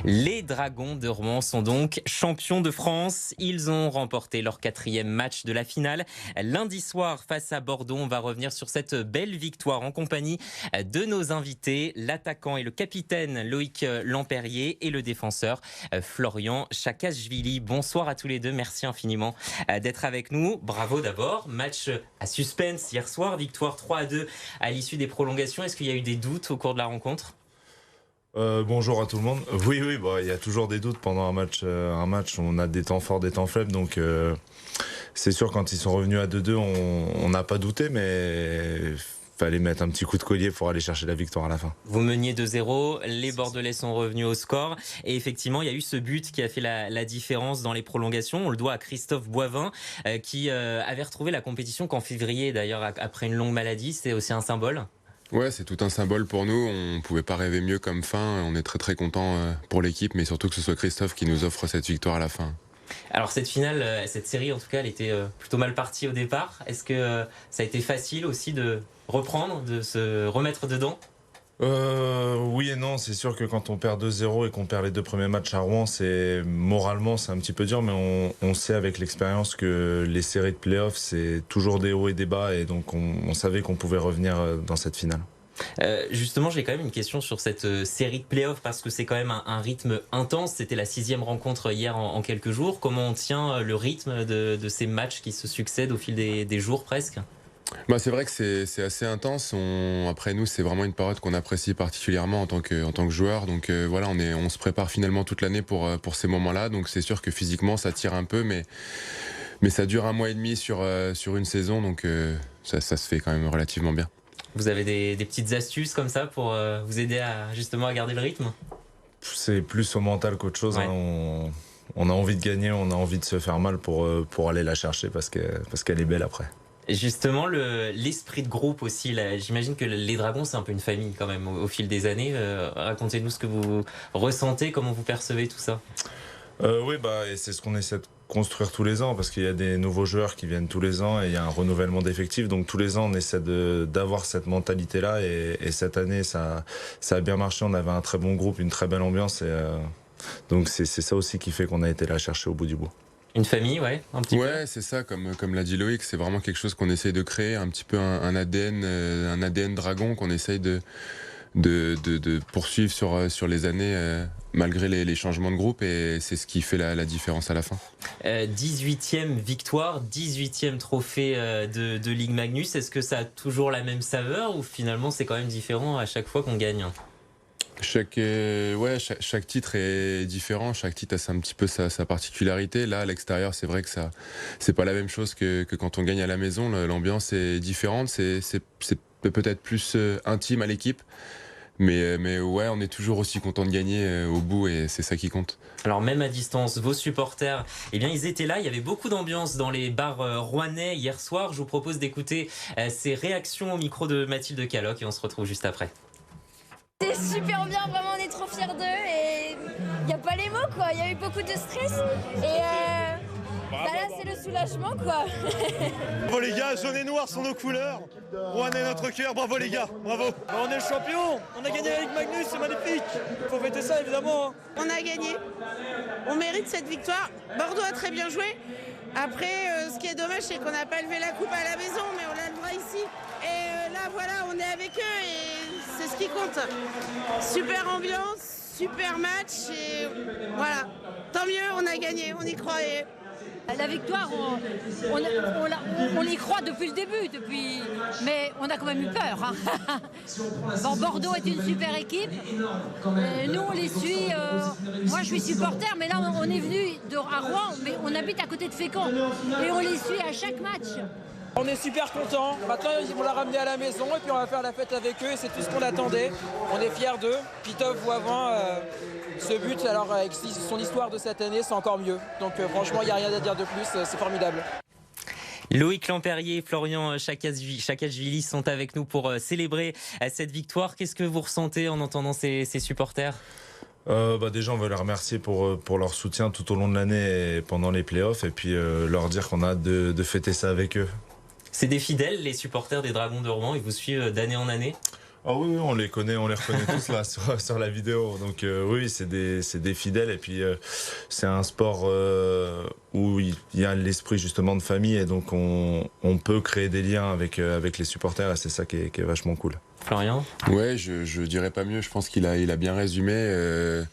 Les Dragons de Rouen sont donc champions de France. Ils ont remporté leur 4e match de la finale. Lundi soir, face à Bordeaux, on va revenir sur cette belle victoire en compagnie de nos invités, l'attaquant et le capitaine Loïc Lampérier et le défenseur Florian Chakashvili. Bonsoir à tous les deux, merci infiniment d'être avec nous. Bravo d'abord, match à suspense hier soir, victoire 3-2 à l'issue des prolongations. Est-ce qu'il y a eu des doutes au cours de la rencontre ? Bonjour à tout le monde. Oui, il y a toujours des doutes pendant un match. On a des temps forts, des temps faibles. Donc, c'est sûr, quand ils sont revenus à 2-2, on n'a pas douté, mais fallait mettre un petit coup de collier pour aller chercher la victoire à la fin. Vous meniez 2-0, les Bordelais sont revenus au score. Et effectivement, il y a eu ce but qui a fait la différence dans les prolongations. On le doit à Christophe Boivin, qui avait retrouvé la compétition qu'en février, d'ailleurs, après une longue maladie. C'est aussi un symbole. Ouais, c'est tout un symbole pour nous. On pouvait pas rêver mieux comme fin. On est très très content pour l'équipe, mais surtout que ce soit Christophe qui nous offre cette victoire à la fin. Alors cette finale, cette série en tout cas, elle était plutôt mal partie au départ. Est-ce que ça a été facile aussi de reprendre, de se remettre dedans ? Oui et non, c'est sûr que quand on perd 2-0 et qu'on perd les 2 premiers matchs à Rouen, moralement c'est un petit peu dur, mais on sait avec l'expérience que les séries de play-off c'est toujours des hauts et des bas, et donc on savait qu'on pouvait revenir dans cette finale. Justement, j'ai quand même une question sur cette série de play-off parce que c'est quand même un rythme intense. C'était la 6e rencontre hier en quelques jours. Comment on tient le rythme de ces matchs qui se succèdent au fil des jours presque ? C'est vrai que c'est assez intense. Après nous, c'est vraiment une période qu'on apprécie particulièrement en tant que joueur. Donc voilà, on se prépare finalement toute l'année pour ces moments-là. Donc c'est sûr que physiquement, ça tire un peu, mais ça dure 1 mois et demi sur une saison. Donc ça se fait quand même relativement bien. Vous avez des petites astuces comme ça pour vous aider justement à garder le rythme ? C'est plus au mental qu'autre chose. Ouais. Hein. On a envie de gagner, on a envie de se faire mal pour aller la chercher parce qu'elle est belle après. Justement, l'esprit de groupe aussi, là, j'imagine que les Dragons, c'est un peu une famille quand même au fil des années. Racontez-nous ce que vous ressentez, comment vous percevez tout ça. Oui, et c'est ce qu'on essaie de construire tous les ans, parce qu'il y a des nouveaux joueurs qui viennent tous les ans et il y a un renouvellement d'effectifs. Donc tous les ans, on essaie d'avoir cette mentalité-là, et cette année, ça a bien marché. On avait un très bon groupe, une très belle ambiance, donc c'est ça aussi qui fait qu'on a été là chercher au bout du bout. Une famille, ouais, un petit peu. Ouais, c'est ça, comme l'a dit Loïc, c'est vraiment quelque chose qu'on essaye de créer, un petit peu un ADN dragon qu'on essaye de poursuivre sur les années, malgré les changements de groupe, et c'est ce qui fait la différence à la fin. 18e victoire, 18e trophée de Ligue Magnus. Est-ce que ça a toujours la même saveur ou finalement c'est quand même différent à chaque fois qu'on gagne ? Chaque titre est différent, chaque titre a un petit peu sa particularité. Là, à l'extérieur, c'est vrai que c'est pas la même chose que quand on gagne à la maison. L'ambiance est différente, c'est peut-être plus intime à l'équipe. Mais ouais, on est toujours aussi content de gagner au bout, et c'est ça qui compte. Alors même à distance, vos supporters, ils étaient là. Il y avait beaucoup d'ambiance dans les bars rouennais hier soir. Je vous propose d'écouter ces réactions au micro de Mathilde Caloc et on se retrouve juste après. C'est super bien, vraiment on est trop fiers d'eux et il n'y a pas les mots quoi, il y a eu beaucoup de stress et là c'est le soulagement quoi. Bravo les gars, jaune et noir sont nos couleurs, Rouen est notre cœur, bravo les gars, bravo. On est le champion, on a gagné la Ligue Magnus, c'est magnifique, faut fêter ça évidemment. On a gagné, on mérite cette victoire, Bordeaux a très bien joué. Après, ce qui est dommage, c'est qu'on n'a pas levé la coupe à la maison, mais on a le droit ici. Et là, voilà, on est avec eux et c'est ce qui compte. Super ambiance, super match et voilà. Tant mieux, on a gagné, on y croyait. La victoire, on y croit depuis le début, mais on a quand même eu peur. Hein. Bon, Bordeaux est une super équipe. Nous, on les suit. Moi, je suis supporter, mais là, on est venu à Rouen, mais on habite à côté de Fécamp. Et on les suit à chaque match. On est super contents, maintenant ils vont la ramener à la maison et puis on va faire la fête avec eux et c'est tout ce qu'on attendait. On est fiers d'eux. Christophe Boivin, ce but, alors avec son histoire de cette année, c'est encore mieux. Donc franchement, il n'y a rien à dire de plus, c'est formidable. Loïc Lampérier et Florian Chakashvili sont avec nous pour célébrer cette victoire. Qu'est-ce que vous ressentez en entendant ces supporters ? Déjà, on veut les remercier pour leur soutien tout au long de l'année et pendant les playoffs, et puis leur dire qu'on a hâte de fêter ça avec eux. C'est des fidèles, les supporters des Dragons de Rouen, ils vous suivent d'année en année ? Ah oui, on les connaît, on les reconnaît tous là sur la vidéo. Donc oui, c'est des fidèles. Et puis c'est un sport où il y a l'esprit justement de famille. Et donc on peut créer des liens avec les supporters. Et c'est ça qui est vachement cool. Florian ? Ouais, je dirais pas mieux. Je pense qu'il a bien résumé.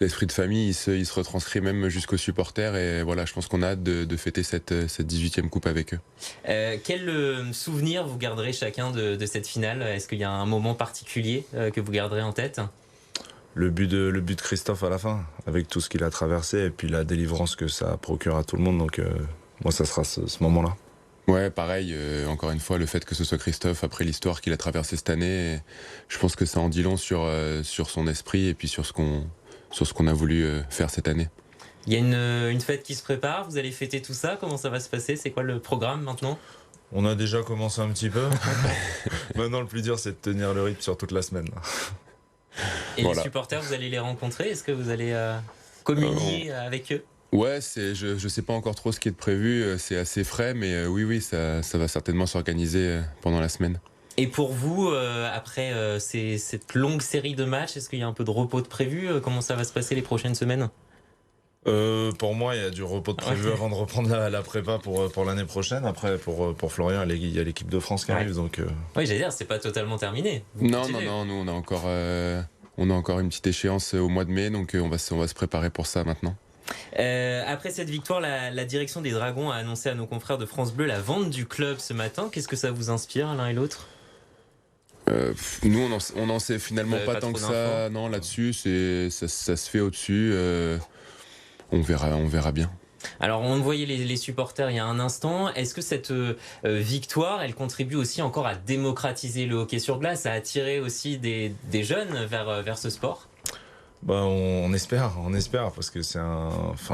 L'esprit de famille, il se retranscrit même jusqu'aux supporters. Et voilà, je pense qu'on a hâte de fêter cette 18e coupe avec eux. Quel souvenir vous garderez chacun de cette finale ? Est-ce qu'il y a un moment particulier que vous garderez en tête ? Le but de Christophe à la fin, avec tout ce qu'il a traversé et puis la délivrance que ça procure à tout le monde. Donc moi, ça sera ce moment-là. Ouais, pareil, encore une fois, le fait que ce soit Christophe, après l'histoire qu'il a traversée cette année, je pense que ça en dit long sur son esprit et puis sur ce qu'on a voulu faire cette année. Il y a une fête qui se prépare, vous allez fêter tout ça, comment ça va se passer ? C'est quoi le programme maintenant ? On a déjà commencé un petit peu. Maintenant, le plus dur, c'est de tenir le rythme sur toute la semaine. Et voilà. Les supporters, vous allez les rencontrer ? Est-ce que vous allez communier avec eux ? Ouais, je sais pas encore trop ce qui est prévu, c'est assez frais, mais oui, ça va certainement s'organiser pendant la semaine. Et pour vous, après cette longue série de matchs, est-ce qu'il y a un peu de repos de prévu ? Comment ça va se passer les prochaines semaines ? Pour moi, il y a du repos de prévu avant de reprendre la prépa pour l'année prochaine. Après, pour Florian, il y a l'équipe de France qui arrive. Donc, oui, j'allais dire, c'est pas totalement terminé. Non, nous on a encore une petite échéance au mois de mai, donc on va se préparer pour ça maintenant. Après cette victoire, la direction des Dragons a annoncé à nos confrères de France Bleu la vente du club ce matin. Qu'est-ce que ça vous inspire l'un et l'autre ? Nous on n'en sait finalement pas tant que ça. Non, là-dessus ça se fait au-dessus. On verra bien. Alors on voyait les supporters il y a un instant. Est-ce que cette victoire, elle contribue aussi encore à démocratiser le hockey sur glace, à attirer aussi des jeunes vers ce sport ? On espère, parce que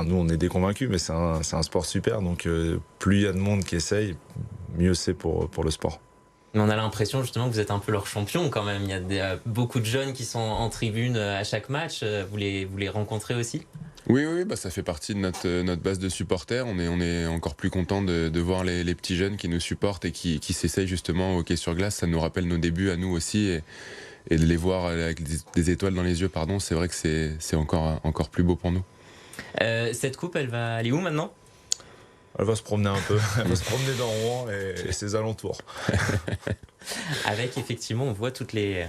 nous on est des convaincus, mais c'est un sport super, donc plus il y a de monde qui essaye, mieux c'est pour le sport. Mais on a l'impression justement que vous êtes un peu leur champion quand même. Il y a beaucoup de jeunes qui sont en tribune à chaque match. Vous les rencontrez aussi ? Oui, ça fait partie de notre base de supporters. On est encore plus content de voir les petits jeunes qui nous supportent et qui s'essayent justement au hockey sur glace. Ça nous rappelle nos débuts à nous aussi. Et de les voir avec des étoiles dans les yeux, c'est vrai que c'est encore plus beau pour nous. Cette coupe, elle va aller où maintenant ? Elle va se promener un peu. Elle va se promener dans Rouen et ses alentours. Avec, effectivement, on voit toutes les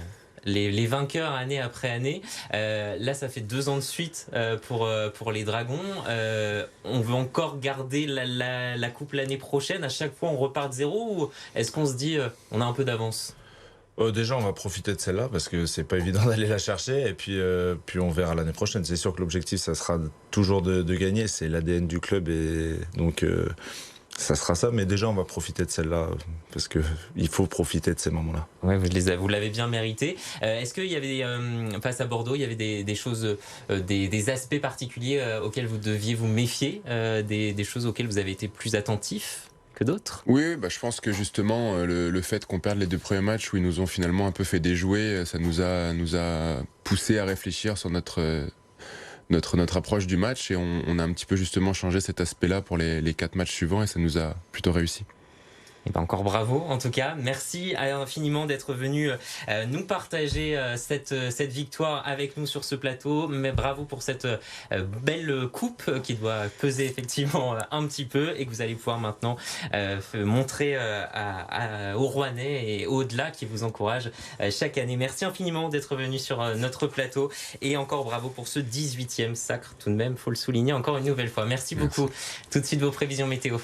vainqueurs année après année. Là, ça fait 2 ans de suite pour les Dragons. On veut encore garder la coupe l'année prochaine. À chaque fois, on repart de zéro, ou est-ce qu'on se dit on a un peu d'avance ? Déjà, on va profiter de celle-là parce que c'est pas évident d'aller la chercher, et puis on verra l'année prochaine. C'est sûr que l'objectif, ça sera toujours de gagner. C'est l'ADN du club, et donc ça sera ça. Mais déjà, on va profiter de celle-là parce que il faut profiter de ces moments-là. Ouais, vous l'avez bien mérité. Est-ce qu'il y avait face à Bordeaux, il y avait des choses, des aspects particuliers auxquels vous deviez vous méfier, des choses auxquelles vous avez été plus attentif que d'autres ? Oui, je pense que justement le fait qu'on perde les 2 premiers matchs où ils nous ont finalement un peu fait déjouer, ça nous a poussé à réfléchir sur notre approche du match, et on a un petit peu justement changé cet aspect-là pour les 4 matchs suivants, et ça nous a plutôt réussi. Et encore bravo en tout cas, merci infiniment d'être venu nous partager cette victoire avec nous sur ce plateau, mais bravo pour cette belle coupe qui doit peser effectivement un petit peu, et que vous allez pouvoir maintenant montrer aux Rouennais et au-delà, qui vous encouragent chaque année. Merci infiniment d'être venu sur notre plateau, et encore bravo pour ce 18e sacre tout de même, faut le souligner encore une nouvelle fois. Merci beaucoup. Tout de suite vos prévisions météo.